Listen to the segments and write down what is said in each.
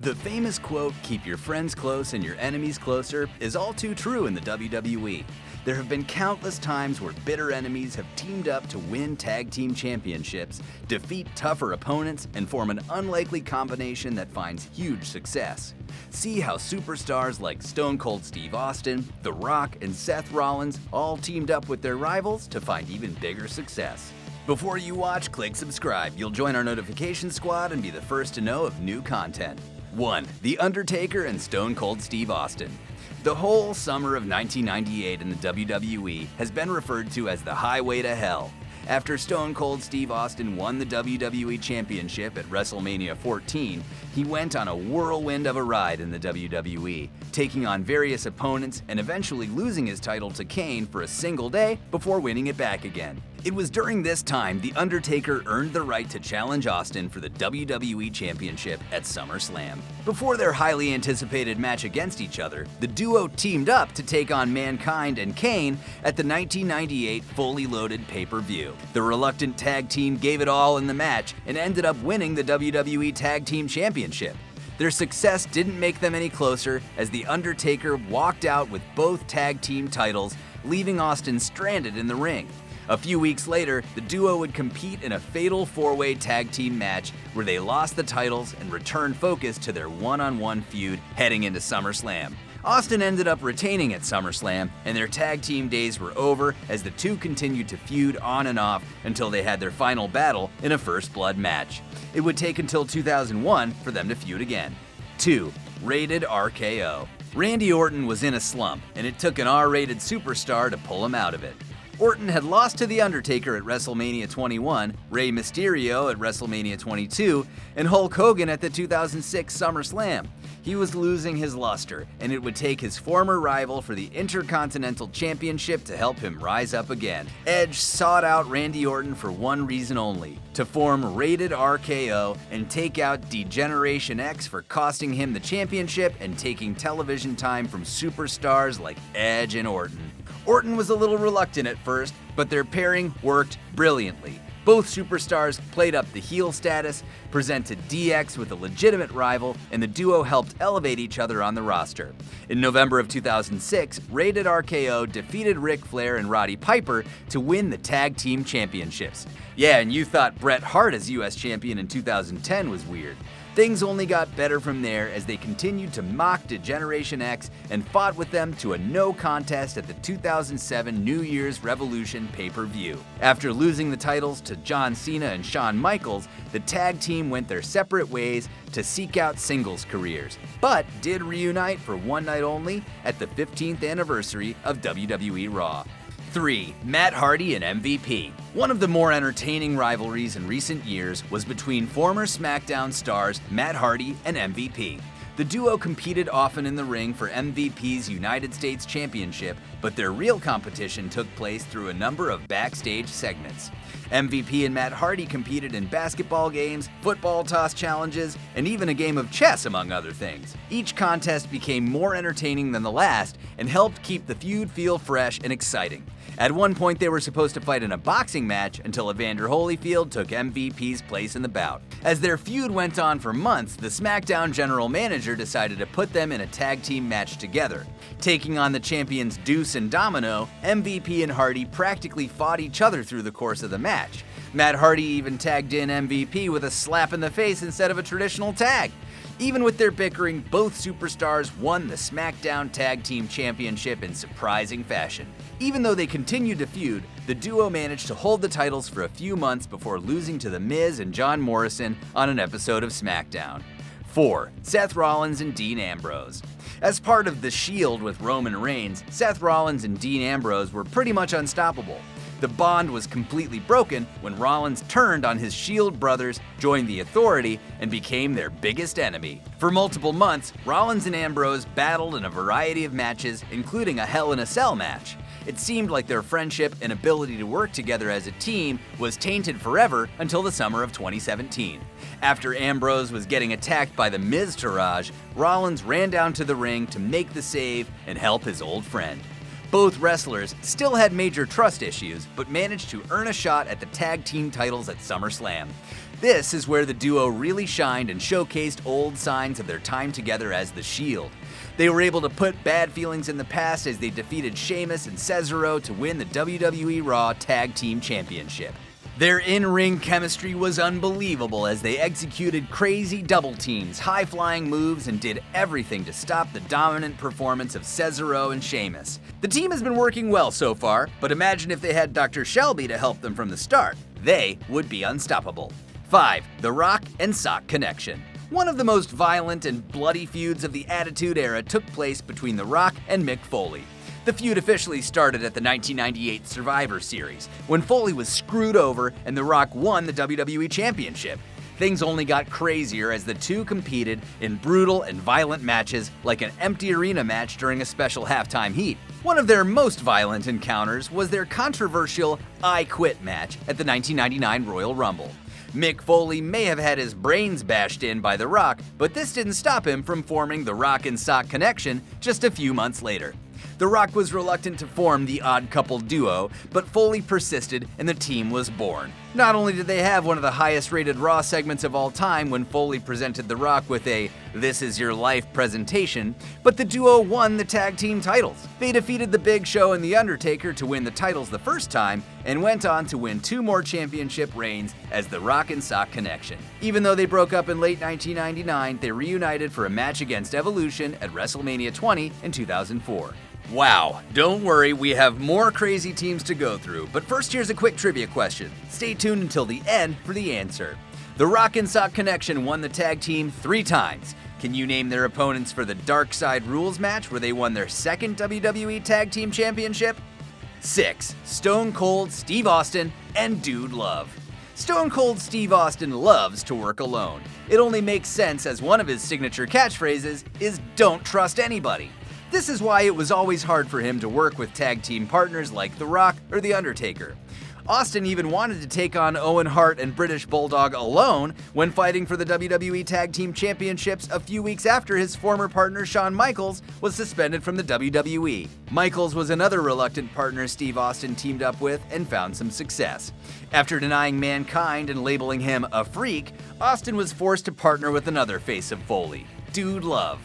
The famous quote, "keep your friends close and your enemies closer," is all too true in the WWE. There have been countless times where bitter enemies have teamed up to win tag team championships, defeat tougher opponents, and form an unlikely combination that finds huge success. See how superstars like Stone Cold Steve Austin, The Rock, and Seth Rollins all teamed up with their rivals to find even bigger success. Before you watch, click subscribe. You'll join our notification squad and be the first to know of new content. 1. The Undertaker and Stone Cold Steve Austin. The whole summer of 1998 in the WWE has been referred to as the Highway to Hell. After Stone Cold Steve Austin won the WWE Championship at WrestleMania 14, he went on a whirlwind of a ride in the WWE, taking on various opponents and eventually losing his title to Kane for a single day before winning it back again. It was during this time The Undertaker earned the right to challenge Austin for the WWE Championship at Summerslam. Before their highly anticipated match against each other, the duo teamed up to take on Mankind and Kane at the 1998 fully loaded pay-per-view. The reluctant tag team gave it all in the match and ended up winning the WWE Tag Team Championship. Their success didn't make them any closer as The Undertaker walked out with both tag team titles, leaving Austin stranded in the ring. A few weeks later, the duo would compete in a fatal four-way tag team match where they lost the titles and returned focus to their one-on-one feud heading into SummerSlam. Austin ended up retaining at SummerSlam, and their tag team days were over as the two continued to feud on and off until they had their final battle in a First Blood match. It would take until 2001 for them to feud again. 2. Rated-RKO. Randy Orton was in a slump, and it took an R-rated superstar to pull him out of it. Orton had lost to The Undertaker at WrestleMania 21, Rey Mysterio at WrestleMania 22, and Hulk Hogan at the 2006 SummerSlam. He was losing his luster, and it would take his former rival for the Intercontinental Championship to help him rise up again. Edge sought out Randy Orton for one reason only: to form Rated-RKO and take out D-Generation X for costing him the championship and taking television time from superstars like Edge and Orton. Orton was a little reluctant at first, but their pairing worked brilliantly. Both superstars played up the heel status, presented DX with a legitimate rival, and the duo helped elevate each other on the roster. In November of 2006, Rated-RKO defeated Ric Flair and Roddy Piper to win the Tag Team Championships. Yeah, and you thought Bret Hart as US Champion in 2010 was weird. Things only got better from there as they continued to mock D-Generation X and fought with them to a no contest at the 2007 New Year's Revolution pay-per-view. After losing the titles to John Cena and Shawn Michaels, the tag team went their separate ways to seek out singles careers, but did reunite for one night only at the 15th anniversary of WWE Raw. 3. Matt Hardy and MVP. One of the more entertaining rivalries in recent years was between former SmackDown stars Matt Hardy and MVP. The duo competed often in the ring for MVP's United States Championship, but their real competition took place through a number of backstage segments. MVP and Matt Hardy competed in basketball games, football toss challenges, and even a game of chess, among other things. Each contest became more entertaining than the last and helped keep the feud feel fresh and exciting. At one point, they were supposed to fight in a boxing match until Evander Holyfield took MVP's place in the bout. As their feud went on for months, the SmackDown general manager decided to put them in a tag team match together. Taking on the champions Deuce and Domino, MVP and Hardy practically fought each other through the course of the match. Matt Hardy even tagged in MVP with a slap in the face instead of a traditional tag. Even with their bickering, both superstars won the SmackDown Tag Team Championship in surprising fashion. Even though they continued to feud, the duo managed to hold the titles for a few months before losing to The Miz and John Morrison on an episode of SmackDown. 4. Seth Rollins and Dean Ambrose. As part of The Shield with Roman Reigns, Seth Rollins and Dean Ambrose were pretty much unstoppable. The bond was completely broken when Rollins turned on his Shield brothers, joined the Authority, and became their biggest enemy. For multiple months, Rollins and Ambrose battled in a variety of matches, including a Hell in a Cell match. It seemed like their friendship and ability to work together as a team was tainted forever until the summer of 2017. After Ambrose was getting attacked by the Miztourage, Rollins ran down to the ring to make the save and help his old friend. Both wrestlers still had major trust issues, but managed to earn a shot at the tag team titles at SummerSlam. This is where the duo really shined and showcased old signs of their time together as The Shield. They were able to put bad feelings in the past as they defeated Sheamus and Cesaro to win the WWE Raw Tag Team Championship. Their in-ring chemistry was unbelievable as they executed crazy double teams, high-flying moves, and did everything to stop the dominant performance of Cesaro and Sheamus. The team has been working well so far, but imagine if they had Dr. Shelby to help them from the start. They would be unstoppable. 5. The Rock and Sock Connection. One of the most violent and bloody feuds of the Attitude Era took place between The Rock and Mick Foley. The feud officially started at the 1998 Survivor Series, when Foley was screwed over and The Rock won the WWE Championship. Things only got crazier as the two competed in brutal and violent matches like an empty arena match during a special halftime heat. One of their most violent encounters was their controversial I Quit match at the 1999 Royal Rumble. Mick Foley may have had his brains bashed in by The Rock, but this didn't stop him from forming the Rock and Sock Connection just a few months later. The Rock was reluctant to form the Odd Couple duo, but Foley persisted and the team was born. Not only did they have one of the highest rated Raw segments of all time when Foley presented The Rock with a "This is your life" presentation, but the duo won the tag team titles. They defeated The Big Show and The Undertaker to win the titles the first time and went on to win 2 more championship reigns as the Rock and Sock Connection. Even though they broke up in late 1999, they reunited for a match against Evolution at WrestleMania 20 in 2004. Wow, don't worry, we have more crazy teams to go through, but first here's a quick trivia question. Stay tuned until the end for the answer. The Rock and Sock Connection won the tag team 3 times. Can you name their opponents for the Dark Side Rules match where they won their second WWE Tag Team Championship? 6. Stone Cold Steve Austin and Dude Love. Stone Cold Steve Austin loves to work alone. It only makes sense as one of his signature catchphrases is "Don't trust anybody." This is why it was always hard for him to work with tag team partners like The Rock or The Undertaker. Austin even wanted to take on Owen Hart and British Bulldog alone when fighting for the WWE Tag Team Championships a few weeks after his former partner Shawn Michaels was suspended from the WWE. Michaels was another reluctant partner Steve Austin teamed up with and found some success. After denying Mankind and labeling him a freak, Austin was forced to partner with another face of Foley, Dude Love.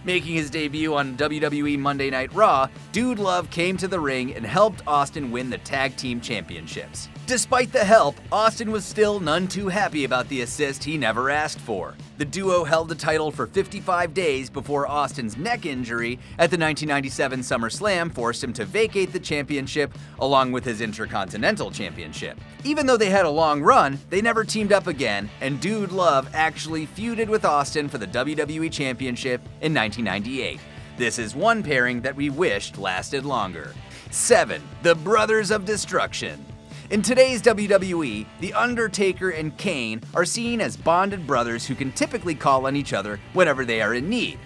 Making his debut on WWE Monday Night Raw, Dude Love came to the ring and helped Austin win the Tag Team Championships. Despite the help, Austin was still none too happy about the assist he never asked for. The duo held the title for 55 days before Austin's neck injury at the 1997 Summerslam forced him to vacate the championship along with his Intercontinental Championship. Even though they had a long run, they never teamed up again, and Dude Love actually feuded with Austin for the WWE Championship in 1998. This is one pairing that we wished lasted longer. 7. The Brothers of Destruction. In today's WWE, The Undertaker and Kane are seen as bonded brothers who can typically call on each other whenever they are in need.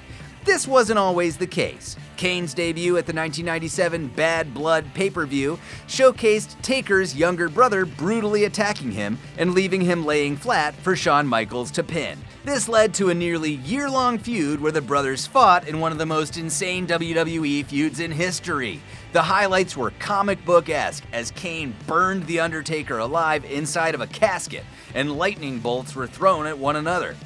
This wasn't always the case. Kane's debut at the 1997 Bad Blood pay-per-view showcased Taker's younger brother brutally attacking him and leaving him laying flat for Shawn Michaels to pin. This led to a nearly year-long feud where the brothers fought in one of the most insane WWE feuds in history. The highlights were comic book-esque as Kane burned The Undertaker alive inside of a casket and lightning bolts were thrown at one another.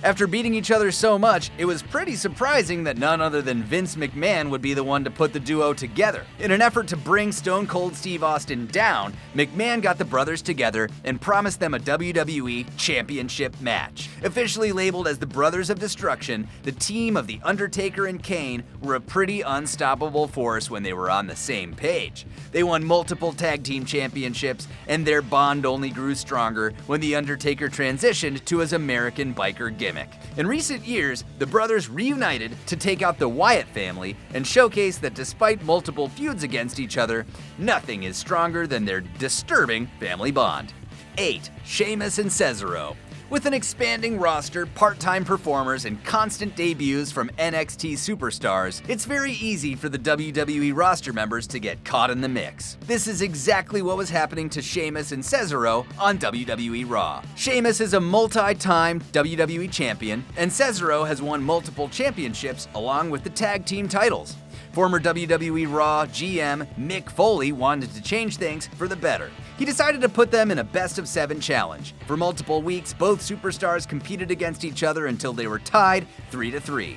After beating each other so much, it was pretty surprising that none other than Vince McMahon would be the one to put the duo together. In an effort to bring Stone Cold Steve Austin down, McMahon got the brothers together and promised them a WWE Championship match. Officially labeled as the Brothers of Destruction, the team of The Undertaker and Kane were a pretty unstoppable force when they were on the same page. They won multiple tag team championships, and their bond only grew stronger when The Undertaker transitioned to his American biker gimmick. In recent years, the brothers reunited to take out the Wyatt family and showcase that despite multiple feuds against each other, nothing is stronger than their disturbing family bond. 8. Sheamus and Cesaro. With an expanding roster, part-time performers, and constant debuts from NXT superstars, it's very easy for the WWE roster members to get caught in the mix. This is exactly what was happening to Sheamus and Cesaro on WWE Raw. Sheamus is a multi-time WWE champion, and Cesaro has won multiple championships along with the tag team titles. Former WWE Raw GM Mick Foley wanted to change things for the better. he decided to put them in a best-of-7 challenge. For multiple weeks, both superstars competed against each other until they were tied 3-3.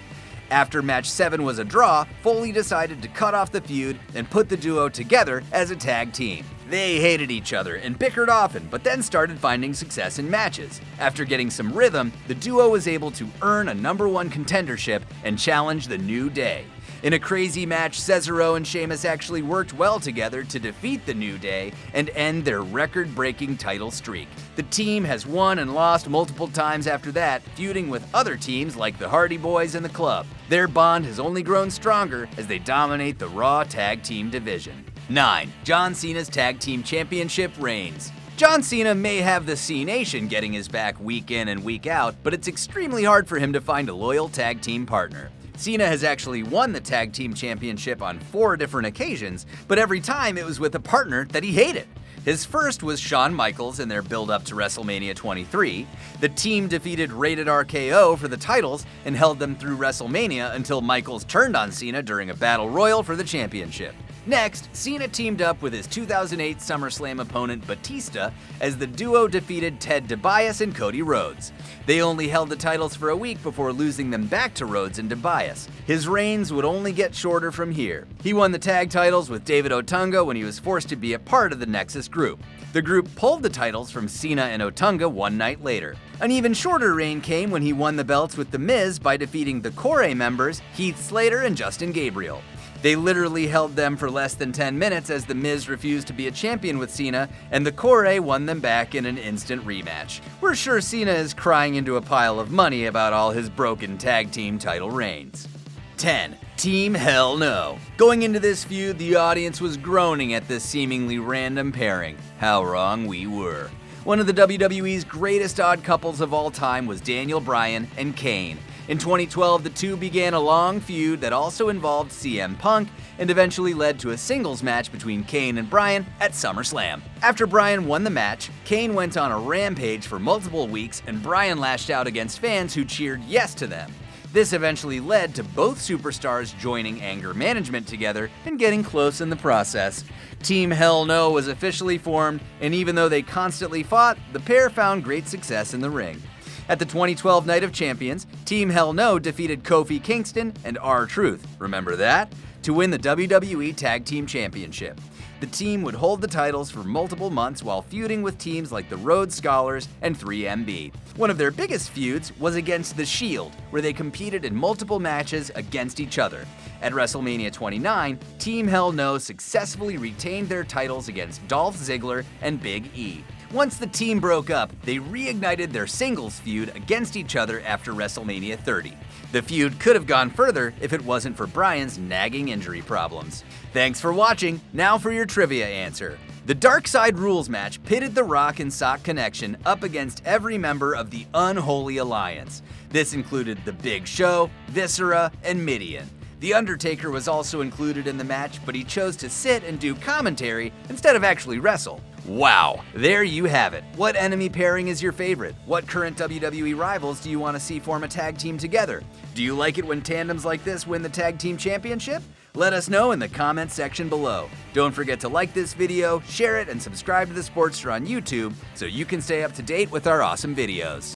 After match 7 was a draw, Foley decided to cut off the feud and put the duo together as a tag team. They hated each other and bickered often, but then started finding success in matches. After getting some rhythm, the duo was able to earn a #1 contendership and challenge the New Day. In a crazy match, Cesaro and Sheamus actually worked well together to defeat the New Day and end their record-breaking title streak. The team has won and lost multiple times after that, feuding with other teams like the Hardy Boys and the Club. Their bond has only grown stronger as they dominate the Raw Tag Team division. 9. John Cena's Tag Team Championship reigns. John Cena may have the C Nation getting his back week in and week out, but it's extremely hard for him to find a loyal tag team partner. Cena has actually won the Tag Team Championship on 4 different occasions, but every time it was with a partner that he hated. His first was Shawn Michaels in their build-up to WrestleMania 23. The team defeated Rated-RKO for the titles and held them through WrestleMania until Michaels turned on Cena during a battle royal for the championship. Next, Cena teamed up with his 2008 SummerSlam opponent Batista as the duo defeated Ted DiBiase and Cody Rhodes. They only held the titles for a week before losing them back to Rhodes and DiBiase. His reigns would only get shorter from here. He won the tag titles with David Otunga when he was forced to be a part of the Nexus group. The group pulled the titles from Cena and Otunga one night later. An even shorter reign came when he won the belts with The Miz by defeating the Corre members Heath Slater and Justin Gabriel. They literally held them for less than 10 minutes as The Miz refused to be a champion with Cena, and the Corre won them back in an instant rematch. We're sure Cena is crying into a pile of money about all his broken tag team title reigns. 10. Team Hell No. Going into this feud, the audience was groaning at this seemingly random pairing. How wrong we were. One of the WWE's greatest odd couples of all time was Daniel Bryan and Kane. In 2012, the two began a long feud that also involved CM Punk and eventually led to a singles match between Kane and Bryan at SummerSlam. After Bryan won the match, Kane went on a rampage for multiple weeks and Bryan lashed out against fans who cheered yes to them. This eventually led to both superstars joining anger management together and getting close in the process. Team Hell No was officially formed, and even though they constantly fought, the pair found great success in the ring. At the 2012 Night of Champions, Team Hell No defeated Kofi Kingston and R-Truth, remember that? To win the WWE Tag Team Championship. The team would hold the titles for multiple months while feuding with teams like the Rhodes Scholars and 3MB. One of their biggest feuds was against The Shield, where they competed in multiple matches against each other. At WrestleMania 29, Team Hell No successfully retained their titles against Dolph Ziggler and Big E. Once the team broke up, they reignited their singles feud against each other after WrestleMania 30. The feud could have gone further if it wasn't for Bryan's nagging injury problems. Thanks for watching. Now for your trivia answer. The Dark Side Rules match pitted The Rock and Sock Connection up against every member of the Unholy Alliance. This included The Big Show, Viscera, and Mideon. The Undertaker was also included in the match, but he chose to sit and do commentary instead of actually wrestle. Wow, there you have it. What enemy pairing is your favorite? What current WWE rivals do you want to see form a tag team together? Do you like it when tandems like this win the tag team championship? Let us know in the comments section below. Don't forget to like this video, share it, and subscribe to The Sportster on YouTube so you can stay up to date with our awesome videos.